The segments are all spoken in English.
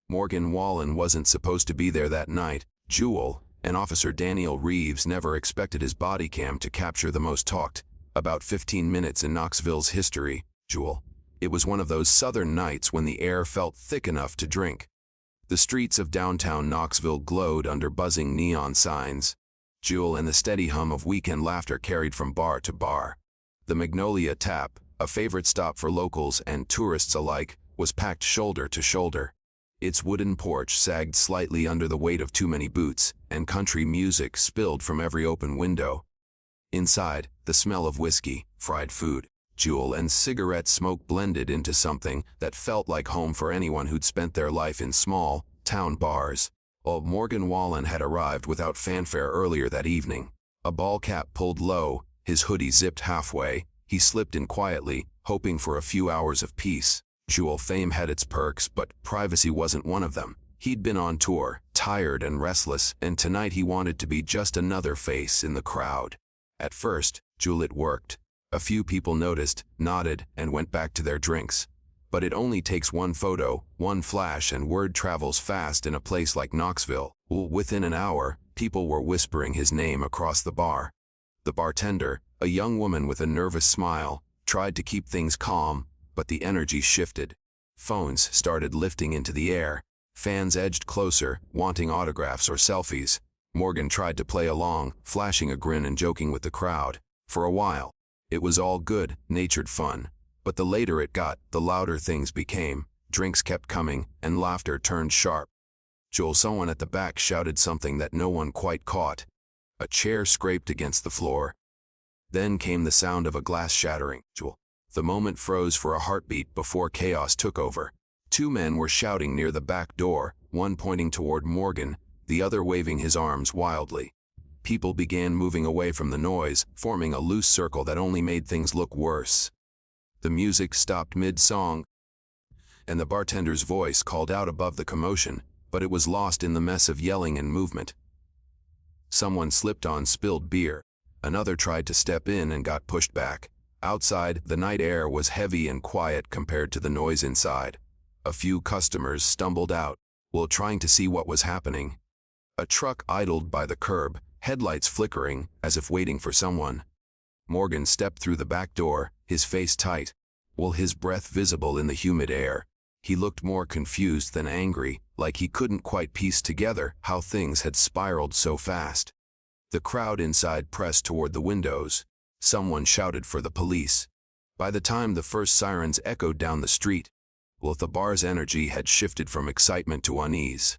Morgan Wallen wasn't supposed to be there that night. Jewel and Officer Daniel Reeves never expected his body cam to capture the most talked about 15 minutes in Knoxville's history. Jewel. It was one of those southern nights when the air felt thick enough to drink. The streets of downtown Knoxville glowed under buzzing neon signs. Jewel and the steady hum of weekend laughter carried from bar to bar. The Magnolia Tap, a favorite stop for locals and tourists alike, was packed shoulder to shoulder. Its wooden porch sagged slightly under the weight of too many boots, and country music spilled from every open window. Inside, the smell of whiskey, fried food, Jewel, and cigarette smoke blended into something that felt like home for anyone who'd spent their life in small, town bars. Morgan Wallen had arrived without fanfare earlier that evening. A ball cap pulled low, his hoodie zipped halfway, he slipped in quietly, hoping for a few hours of peace. Jewel fame had its perks, but privacy wasn't one of them. He'd been on tour, tired and restless, and tonight he wanted to be just another face in the crowd. At first, Jewel, it worked. A few people noticed, nodded, and went back to their drinks. But it only takes one photo, one flash, and word travels fast in a place like Knoxville. Within an hour, people were whispering his name across the bar. The bartender, a young woman with a nervous smile, tried to keep things calm, but the energy shifted. Phones started lifting into the air. Fans edged closer, wanting autographs or selfies. Morgan tried to play along, flashing a grin and joking with the crowd. For a while, it was all good, natured fun. But the later it got, the louder things became. Drinks kept coming, and laughter turned sharp. Someone at the back shouted something that no one quite caught. A chair scraped against the floor. Then came the sound of a glass shattering. The moment froze for a heartbeat before chaos took over. Two men were shouting near the back door, one pointing toward Morgan, the other waving his arms wildly. People began moving away from the noise, forming a loose circle that only made things look worse. The music stopped mid-song, and the bartender's voice called out above the commotion, but it was lost in the mess of yelling and movement. Someone slipped on spilled beer. Another tried to step in and got pushed back. Outside, the night air was heavy and quiet compared to the noise inside. A few customers stumbled out, while trying to see what was happening. A truck idled by the curb, headlights flickering, as if waiting for someone. Morgan stepped through the back door, his face tight, while his breath visible in the humid air. He looked more confused than angry, like he couldn't quite piece together how things had spiraled so fast. The crowd inside pressed toward the windows. Someone shouted for the police. By the time the first sirens echoed down the street, the bar's energy had shifted from excitement to unease.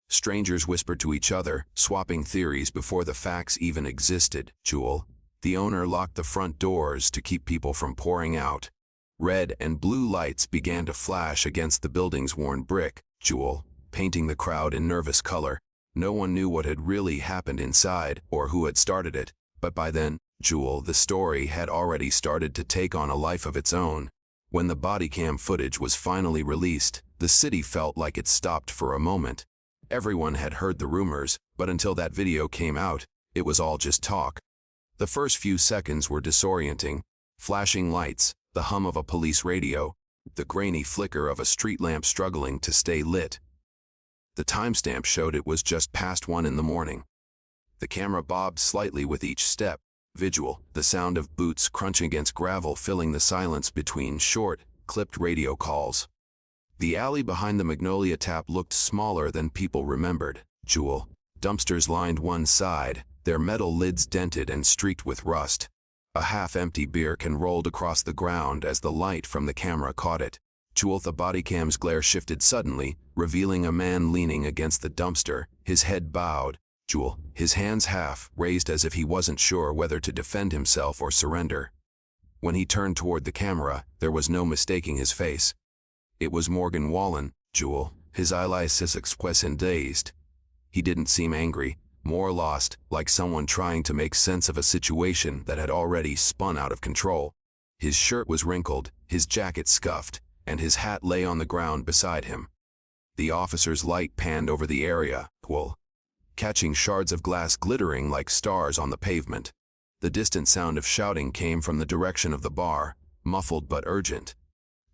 Strangers whispered to each other, swapping theories before the facts even existed. Jewel. The owner locked the front doors to keep people from pouring out. Red and blue lights began to flash against the building's worn brick. Jewel, painting the crowd in nervous color. No one knew what had really happened inside or who had started it, but by then, Jewel, the story had already started to take on a life of its own. When the bodycam footage was finally released, the city felt like it stopped for a moment. Everyone had heard the rumors, but until that video came out, it was all just talk. The first few seconds were disorienting. Flashing lights, the hum of a police radio, the grainy flicker of a street lamp struggling to stay lit. The timestamp showed it was just past 1 in the morning. The camera bobbed slightly with each step. Visual, the sound of boots crunching against gravel filling the silence between short, clipped radio calls. The alley behind the Magnolia Tap looked smaller than people remembered. Jewel. Dumpsters lined one side, their metal lids dented and streaked with rust. A half-empty beer can rolled across the ground as the light from the camera caught it. Jewel. The bodycam's glare shifted suddenly, revealing a man leaning against the dumpster, his head bowed. Jewel. His hands half raised as if he wasn't sure whether to defend himself or surrender. When he turned toward the camera, there was no mistaking his face. It was Morgan Wallen. Jewel. His eyelids expressed dazed. He didn't seem angry, more lost, like someone trying to make sense of a situation that had already spun out of control. His shirt was wrinkled, his jacket scuffed, and his hat lay on the ground beside him. The officer's light panned over the area, catching shards of glass glittering like stars on the pavement. The distant sound of shouting came from the direction of the bar, muffled but urgent.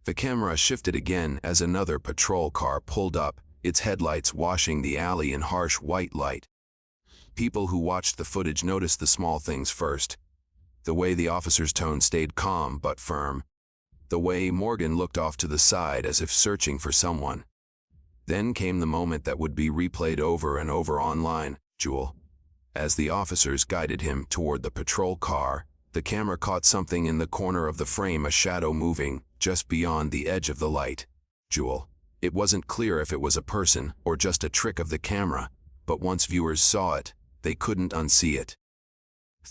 The camera shifted again as another patrol car pulled up, its headlights washing the alley in harsh white light. People who watched the footage noticed the small things first. The way the officer's tone stayed calm but firm. The way Morgan looked off to the side as if searching for someone. Then came the moment that would be replayed over and over online, Jewel. As the officers guided him toward the patrol car, the camera caught something in the corner of the frame, a shadow moving just beyond the edge of the light. Jewel. It wasn't clear if it was a person or just a trick of the camera, but once viewers saw it, they couldn't unsee it.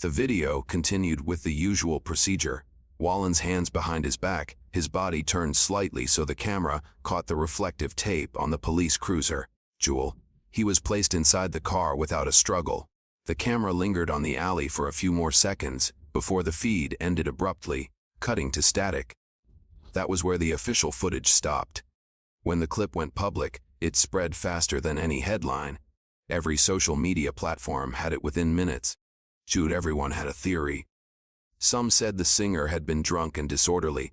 The video continued with the usual procedure. Wallen's hands behind his back, his body turned slightly so the camera caught the reflective tape on the police cruiser. Jewel. He was placed inside the car without a struggle. The camera lingered on the alley for a few more seconds before the feed ended abruptly, cutting to static. That was where the official footage stopped. When the clip went public, it spread faster than any headline. Every social media platform had it within minutes. Everyone had a theory. Some said the singer had been drunk and disorderly.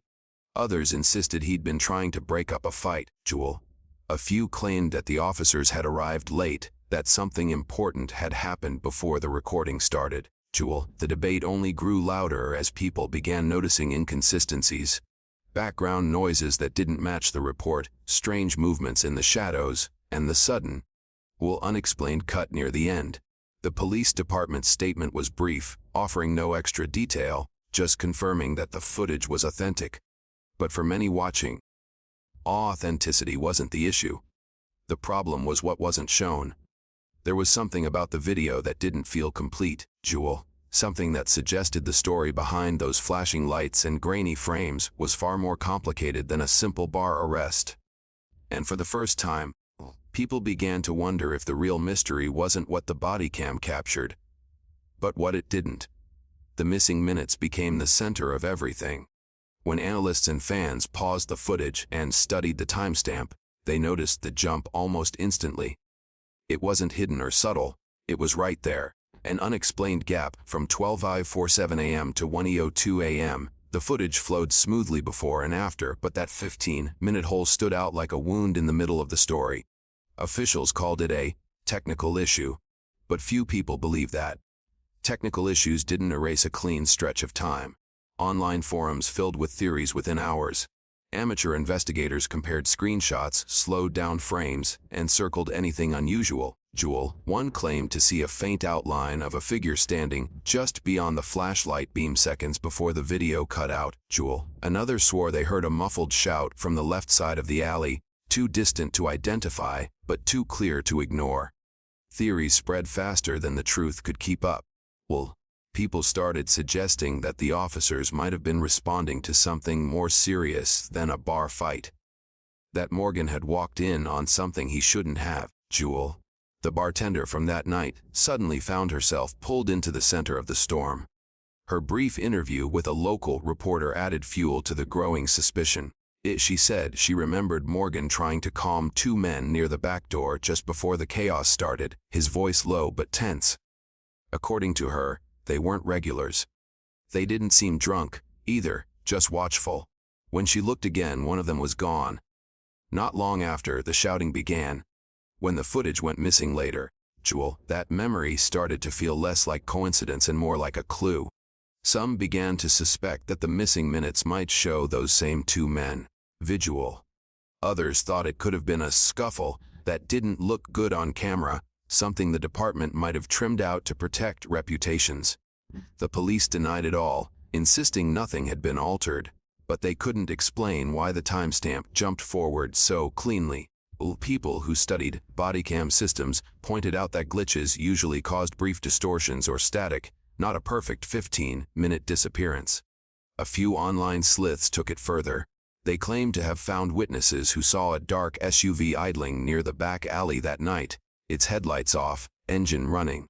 Others insisted he'd been trying to break up a fight. Jewel. A few claimed that the officers had arrived late, that something important had happened before the recording started. Jewel. The debate only grew louder as people began noticing inconsistencies. Background noises that didn't match the report, strange movements in the shadows, and the sudden, unexplained cut near the end. The police department's statement was brief, offering no extra detail, just confirming that the footage was authentic. But for many watching, authenticity wasn't the issue. The problem was what wasn't shown. There was something about the video that didn't feel complete, Jewel. Something that suggested the story behind those flashing lights and grainy frames was far more complicated than a simple bar arrest. And for the first time, people began to wonder if the real mystery wasn't what the body cam captured, but what it didn't. The missing minutes became the center of everything. When analysts and fans paused the footage and studied the timestamp, they noticed the jump almost instantly. It wasn't hidden or subtle, it was right there. An unexplained gap from 12:47 a.m. to 1:02 a.m. The footage flowed smoothly before and after, but that 15-minute hole stood out like a wound in the middle of the story. Officials called it a technical issue, but few people believe that. Technical issues didn't erase a clean stretch of time. Online forums filled with theories within hours. Amateur investigators compared screenshots, slowed down frames, and circled anything unusual. Jewel. One claimed to see a faint outline of a figure standing just beyond the flashlight beam seconds before the video cut out. Jewel. Another swore they heard a muffled shout from the left side of the alley, too distant to identify, but too clear to ignore. Theories spread faster than the truth could keep up. People started suggesting that the officers might have been responding to something more serious than a bar fight. That Morgan had walked in on something he shouldn't have. Jewel. The bartender from that night suddenly found herself pulled into the center of the storm. Her brief interview with a local reporter added fuel to the growing suspicion. She said she remembered Morgan trying to calm two men near the back door just before the chaos started, his voice low but tense. According to her, they weren't regulars. They didn't seem drunk, either, just watchful. When she looked again, one of them was gone. Not long after, the shouting began. When the footage went missing later, Jewel, that memory started to feel less like coincidence and more like a clue. Some began to suspect that the missing minutes might show those same two men. Visual. Others thought it could have been a scuffle that didn't look good on camera, something the department might have trimmed out to protect reputations. The police denied it all, insisting nothing had been altered, but they couldn't explain why the timestamp jumped forward so cleanly. People who studied bodycam systems pointed out that glitches usually caused brief distortions or static, not a perfect 15-minute disappearance. A few online sleuths took it further. They claimed to have found witnesses who saw a dark SUV idling near the back alley that night, its headlights off, engine running.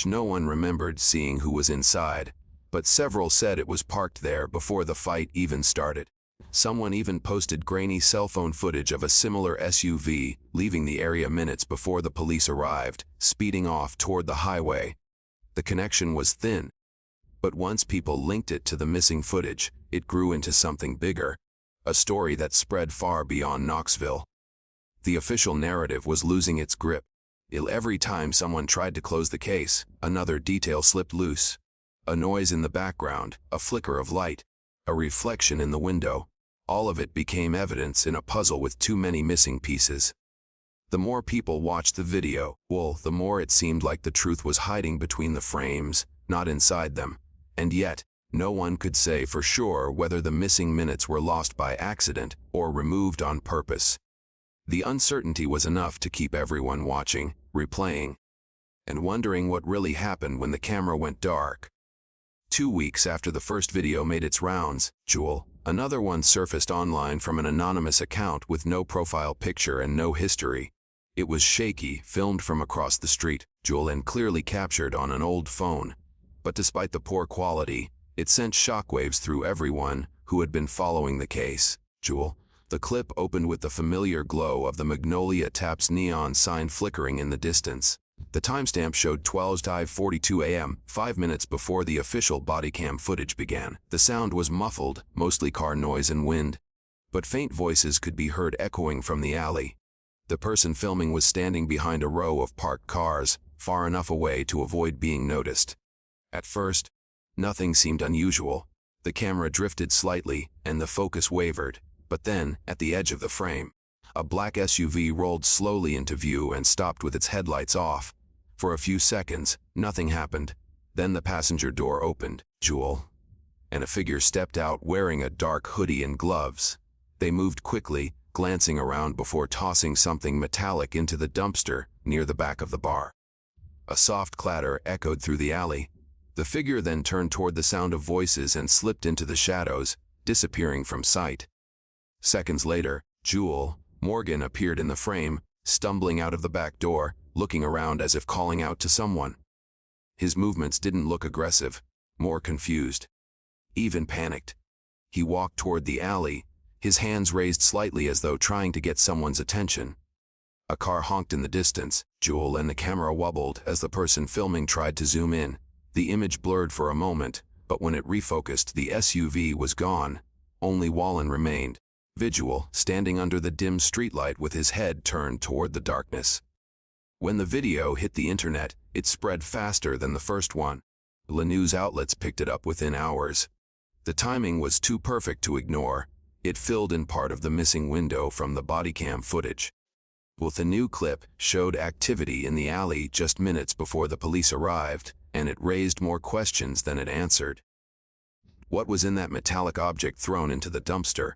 No one remembered seeing who was inside, but several said it was parked there before the fight even started. Someone even posted grainy cell phone footage of a similar SUV leaving the area minutes before the police arrived, speeding off toward the highway. The connection was thin, but once people linked it to the missing footage, it grew into something bigger, a story that spread far beyond Knoxville. The official narrative was losing its grip. Every time someone tried to close the case, another detail slipped loose. A noise in the background, a flicker of light, a reflection in the window. All of it became evidence in a puzzle with too many missing pieces. The more people watched the video, the more it seemed like the truth was hiding between the frames, not inside them. And yet, no one could say for sure whether the missing minutes were lost by accident or removed on purpose. The uncertainty was enough to keep everyone watching, replaying, and wondering what really happened when the camera went dark. 2 weeks after the first video made its rounds, another one surfaced online from an anonymous account with no profile picture and no history. It was shaky, filmed from across the street, and clearly captured on an old phone. But despite the poor quality, it sent shockwaves through everyone who had been following the case. The clip opened with the familiar glow of the Magnolia Taps neon sign flickering in the distance. The timestamp showed 12:42 a.m., 5 minutes before the official bodycam footage began. The sound was muffled, mostly car noise and wind, but faint voices could be heard echoing from the alley. The person filming was standing behind a row of parked cars, far enough away to avoid being noticed. At first, nothing seemed unusual. The camera drifted slightly, and the focus wavered. But then, at the edge of the frame, a black SUV rolled slowly into view and stopped with its headlights off. For a few seconds, nothing happened. Then the passenger door opened, and a figure stepped out wearing a dark hoodie and gloves. They moved quickly, glancing around before tossing something metallic into the dumpster near the back of the bar. A soft clatter echoed through the alley. The figure then turned toward the sound of voices and slipped into the shadows, disappearing from sight. Seconds later, Morgan appeared in the frame, stumbling out of the back door, looking around as if calling out to someone. His movements didn't look aggressive, more confused, even panicked. He walked toward the alley, his hands raised slightly as though trying to get someone's attention. A car honked in the distance, and the camera wobbled as the person filming tried to zoom in. The image blurred for a moment, but when it refocused, the SUV was gone. Only Wallen remained, standing under the dim streetlight with his head turned toward the darkness. When the video hit the internet, it spread faster than the first one. The news outlets picked it up within hours. The timing was too perfect to ignore. It filled in part of the missing window from the bodycam footage. The new clip showed activity in the alley just minutes before the police arrived, and it raised more questions than it answered. What was in that metallic object thrown into the dumpster?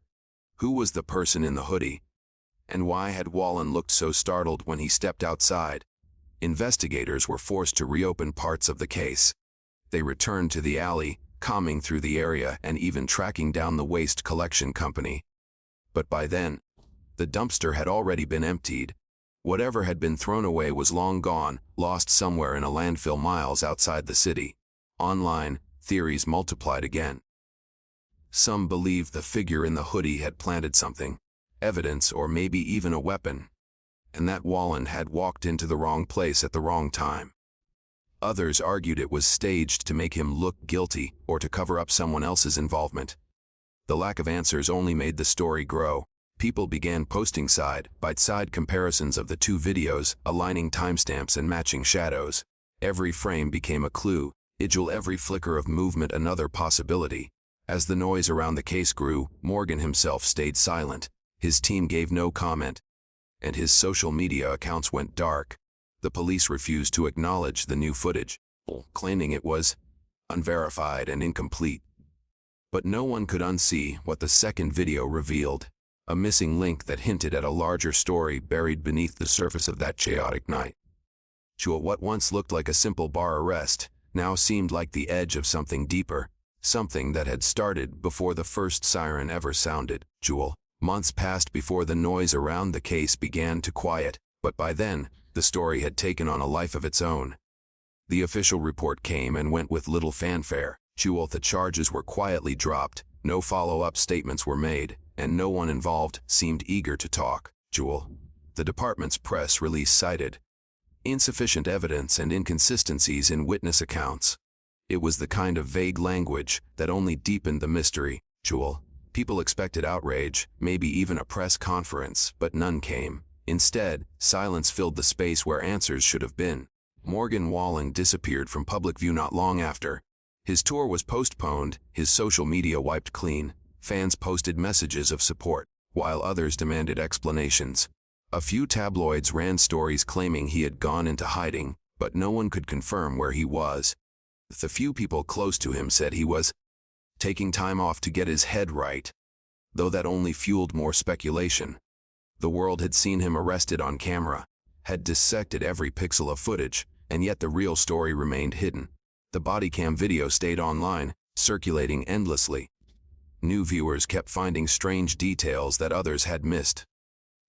Who was the person in the hoodie? And why had Wallen looked so startled when he stepped outside? Investigators were forced to reopen parts of the case. They returned to the alley, combing through the area and even tracking down the waste collection company. But by then, the dumpster had already been emptied. Whatever had been thrown away was long gone, lost somewhere in a landfill miles outside the city. Online, theories multiplied again. Some believed the figure in the hoodie had planted something, evidence or maybe even a weapon, and that Wallen had walked into the wrong place at the wrong time. Others argued it was staged to make him look guilty or to cover up someone else's involvement. The lack of answers only made the story grow. People began posting side-by-side comparisons of the two videos, aligning timestamps and matching shadows. Every frame became a clue, every flicker of movement another possibility. As the noise around the case grew, Morgan himself stayed silent. His team gave no comment, and his social media accounts went dark. The police refused to acknowledge the new footage, claiming it was unverified and incomplete. But no one could unsee what the second video revealed, a missing link that hinted at a larger story buried beneath the surface of that chaotic night. What once looked like a simple bar arrest now seemed like the edge of something deeper. Something that had started before the first siren ever sounded. Months passed before the noise around the case began to quiet, but by then, the story had taken on a life of its own. The official report came and went with little fanfare. The charges were quietly dropped, no follow-up statements were made, and no one involved seemed eager to talk. The department's press release cited insufficient evidence and inconsistencies in witness accounts. It was the kind of vague language that only deepened the mystery. People expected outrage, maybe even a press conference, but none came. Instead, silence filled the space where answers should have been. Morgan Wallen disappeared from public view not long after. His tour was postponed, his social media wiped clean, fans posted messages of support, while others demanded explanations. A few tabloids ran stories claiming he had gone into hiding, but no one could confirm where he was. The few people close to him said he was taking time off to get his head right, though that only fueled more speculation. The world had seen him arrested on camera, had dissected every pixel of footage, and yet the real story remained hidden. The bodycam video stayed online, circulating endlessly. New viewers kept finding strange details that others had missed.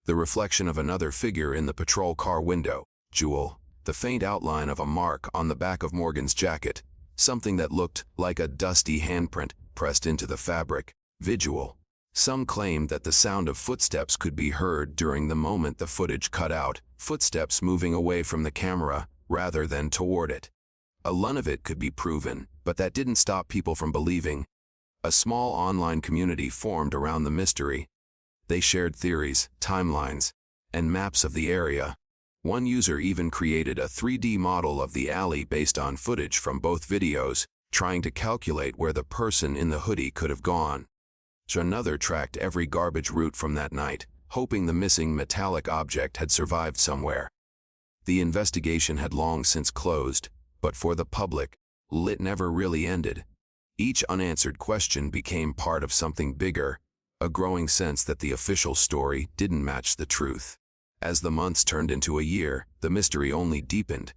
The reflection of another figure in the patrol car window, Jewel, the faint outline of a mark on the back of Morgan's jacket, something that looked like a dusty handprint pressed into the fabric, visual. Some claimed that the sound of footsteps could be heard during the moment the footage cut out, footsteps moving away from the camera rather than toward it. None of it could be proven, but that didn't stop people from believing. A small online community formed around the mystery. They shared theories, timelines, and maps of the area. One user even created a 3D model of the alley based on footage from both videos, trying to calculate where the person in the hoodie could have gone. Another tracked every garbage route from that night, hoping the missing metallic object had survived somewhere. The investigation had long since closed, but for the public, it never really ended. Each unanswered question became part of something bigger, a growing sense that the official story didn't match the truth. As the months turned into a year, the mystery only deepened.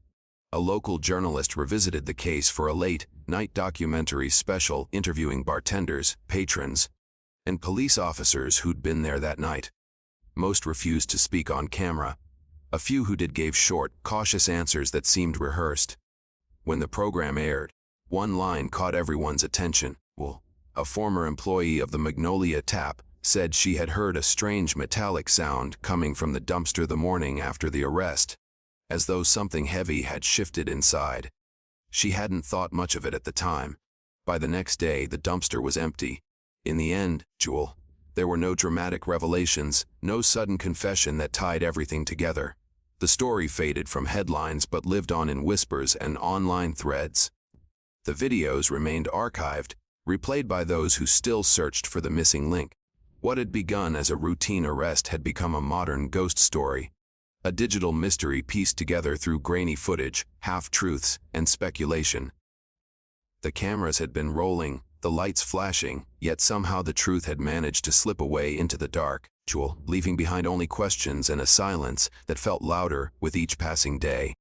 A local journalist revisited the case for a late-night documentary special interviewing bartenders, patrons, and police officers who'd been there that night. Most refused to speak on camera. A few who did gave short, cautious answers that seemed rehearsed. When the program aired, one line caught everyone's attention. A former employee of the Magnolia Tap said she had heard a strange metallic sound coming from the dumpster the morning after the arrest, as though something heavy had shifted inside. She hadn't thought much of it at the time. By the next day, the dumpster was empty. In the end, Jewel, there were no dramatic revelations, no sudden confession that tied everything together. The story faded from headlines but lived on in whispers and online threads. The videos remained archived, replayed by those who still searched for the missing link. What had begun as a routine arrest had become a modern ghost story, a digital mystery pieced together through grainy footage, half-truths, and speculation. The cameras had been rolling, the lights flashing, yet somehow the truth had managed to slip away into the dark, leaving behind only questions and a silence that felt louder with each passing day.